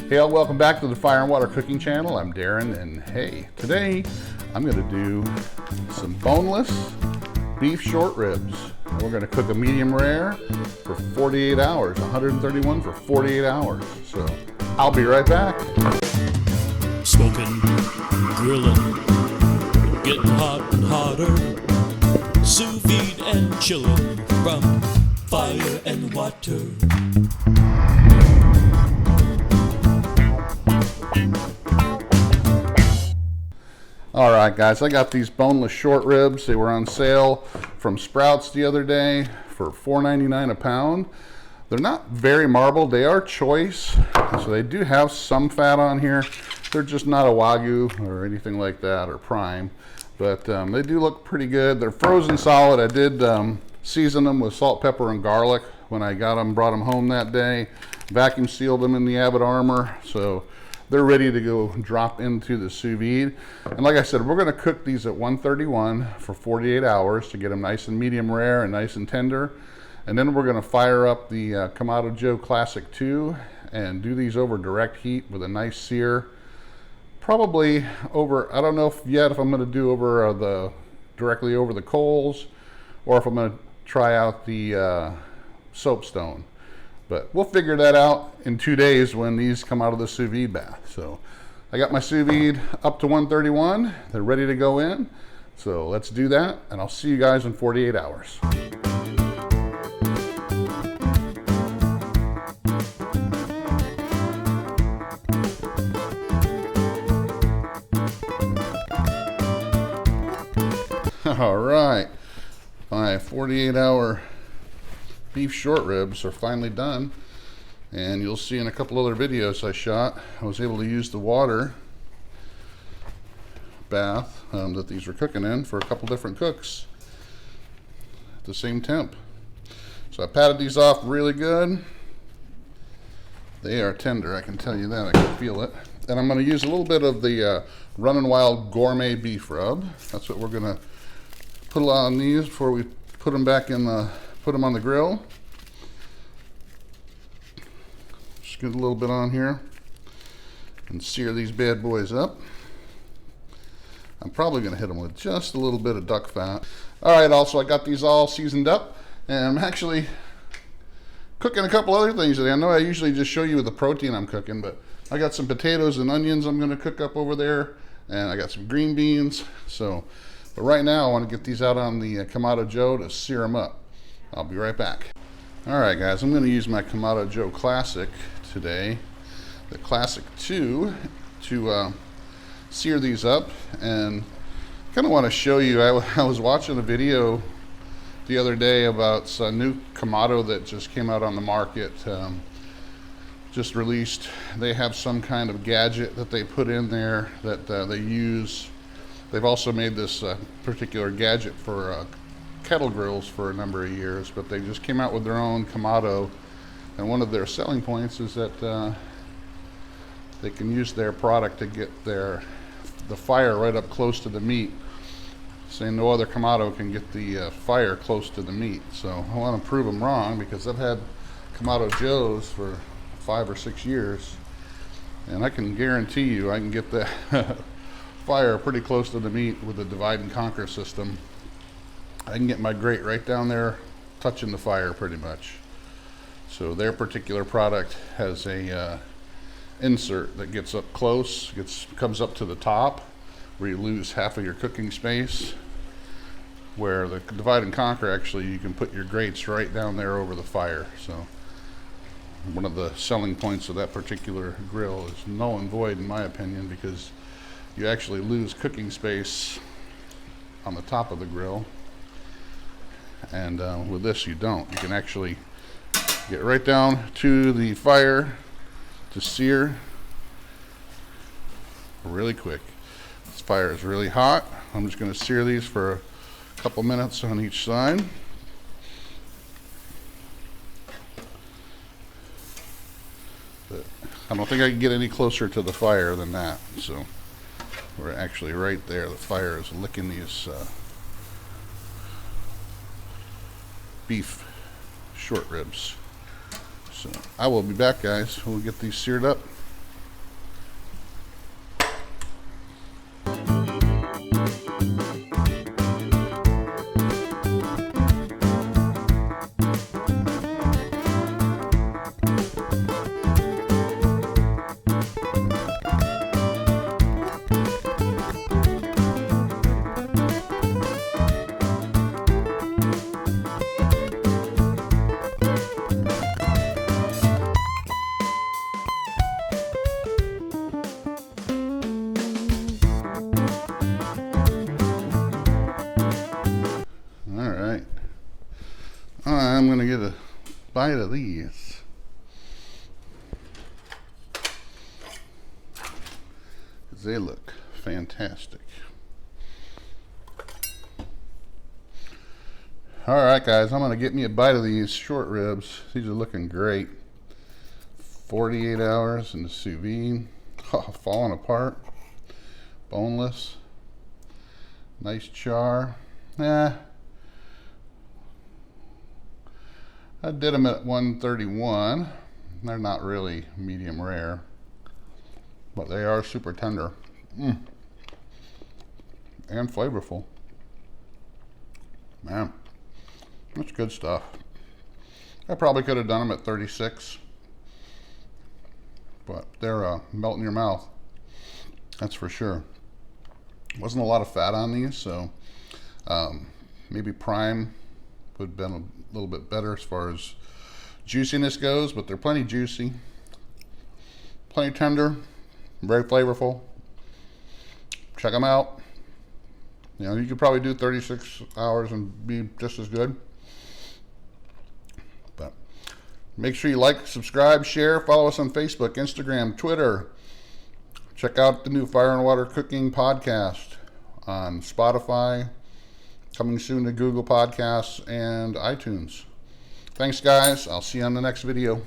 Hey all, welcome back to the Fire and Water Cooking Channel. I'm Darren, and hey, today I'm going to do some boneless beef short ribs. And we're going to cook a medium rare for 48 hours, 131 for 48 hours. So I'll be right back. Smoking, grilling, getting hot and hotter, sous vide and chilling from fire and water. All right, guys, I got these boneless short ribs. They were on sale from Sprouts the other day for $4.99 a pound. They're not very marbled. They are choice, so they do have some fat on here. They're just not a Wagyu or anything like that, or prime, but they do look pretty good. They're frozen solid. I did season them with salt, pepper, and garlic when I got them, brought them home that day. Vacuum sealed them in the Abbott Armor, so they're ready to go drop into the sous vide. And like I said, we're gonna cook these at 131 for 48 hours to get them nice and medium rare and nice and tender. And then we're gonna fire up the Kamado Joe Classic 2 and do these over direct heat with a nice sear. Probably over, I don't know yet if I'm gonna do over directly over the coals, or if I'm gonna try out the soapstone. But we'll figure that out in 2 days when these come out of the sous vide bath. So I got my sous vide up to 131. They're ready to go in. So let's do that, and I'll see you guys in 48 hours. All right, my 48-hour beef short ribs are finally done, and you'll see in a couple other videos I shot, I was able to use the water bath that these were cooking in for a couple different cooks at the same temp. So I patted these off really good. They are tender, I can tell you that. I can feel it. And I'm going to use a little bit of the Runnin' Wild Gourmet Beef Rub. That's what we're going to put on these before we put them back in the put them on the grill. Just get a little bit on here and sear these bad boys up. I'm probably going to hit them with just a little bit of duck fat. All right, also I got these all seasoned up, and I'm actually cooking a couple other things today. I know I usually just show you the protein I'm cooking, but I got some potatoes and onions I'm going to cook up over there, and I got some green beans. So, but right now I want to get these out on the Kamado Joe to sear them up. I'll be right back. All right, guys, I'm going to use my Kamado Joe Classic today, the Classic 2, to sear these up. And kind of want to show you, I was watching a video the other day about a new Kamado that just came out on the market, just released. They have some kind of gadget that they put in there that they use. They've also made this particular gadget for kettle grills for a number of years, but they just came out with their own Kamado, and one of their selling points is that they can use their product to get the fire right up close to the meat. Saying no other Kamado can get the fire close to the meat. So I want to prove them wrong, because I've had Kamado Joes for 5 or 6 years, and I can guarantee you I can get the fire pretty close to the meat with the divide and conquer system. I can get my grate right down there touching the fire pretty much. So their particular product has a insert that gets up close, comes up to the top, where you lose half of your cooking space. Where the divide and conquer, actually you can put your grates right down there over the fire. So one of the selling points of that particular grill is null and void in my opinion, because you actually lose cooking space on the top of the grill. And with this you don't. You can actually get right down to the fire to sear really quick. This fire is really hot. I'm just going to sear these for a couple minutes on each side. But I don't think I can get any closer to the fire than that. So we're actually right there. The fire is licking these beef short ribs. So I will be back, guys. We'll get these seared up. going to get a bite of these. Because they look fantastic. All right, guys, I'm going to get me a bite of these short ribs. These are looking great. 48 hours in the sous vide. Oh, falling apart. Boneless. Nice char. I did them at 131. They're not really medium rare, but they are super tender. And flavorful. Man, that's good stuff. I probably could have done them at 36, but they're melt in your mouth. That's for sure. Wasn't a lot of fat on these, so maybe prime would have been a little bit better as far as juiciness goes, but they're plenty juicy, plenty tender, very flavorful. Check them out. You know, you could probably do 36 hours and be just as good. But make sure you like, subscribe, share, follow us on Facebook, Instagram, Twitter. Check out the new Fire and Water Cooking podcast on Spotify, coming soon to Google Podcasts and iTunes. Thanks, guys. I'll see you on the next video.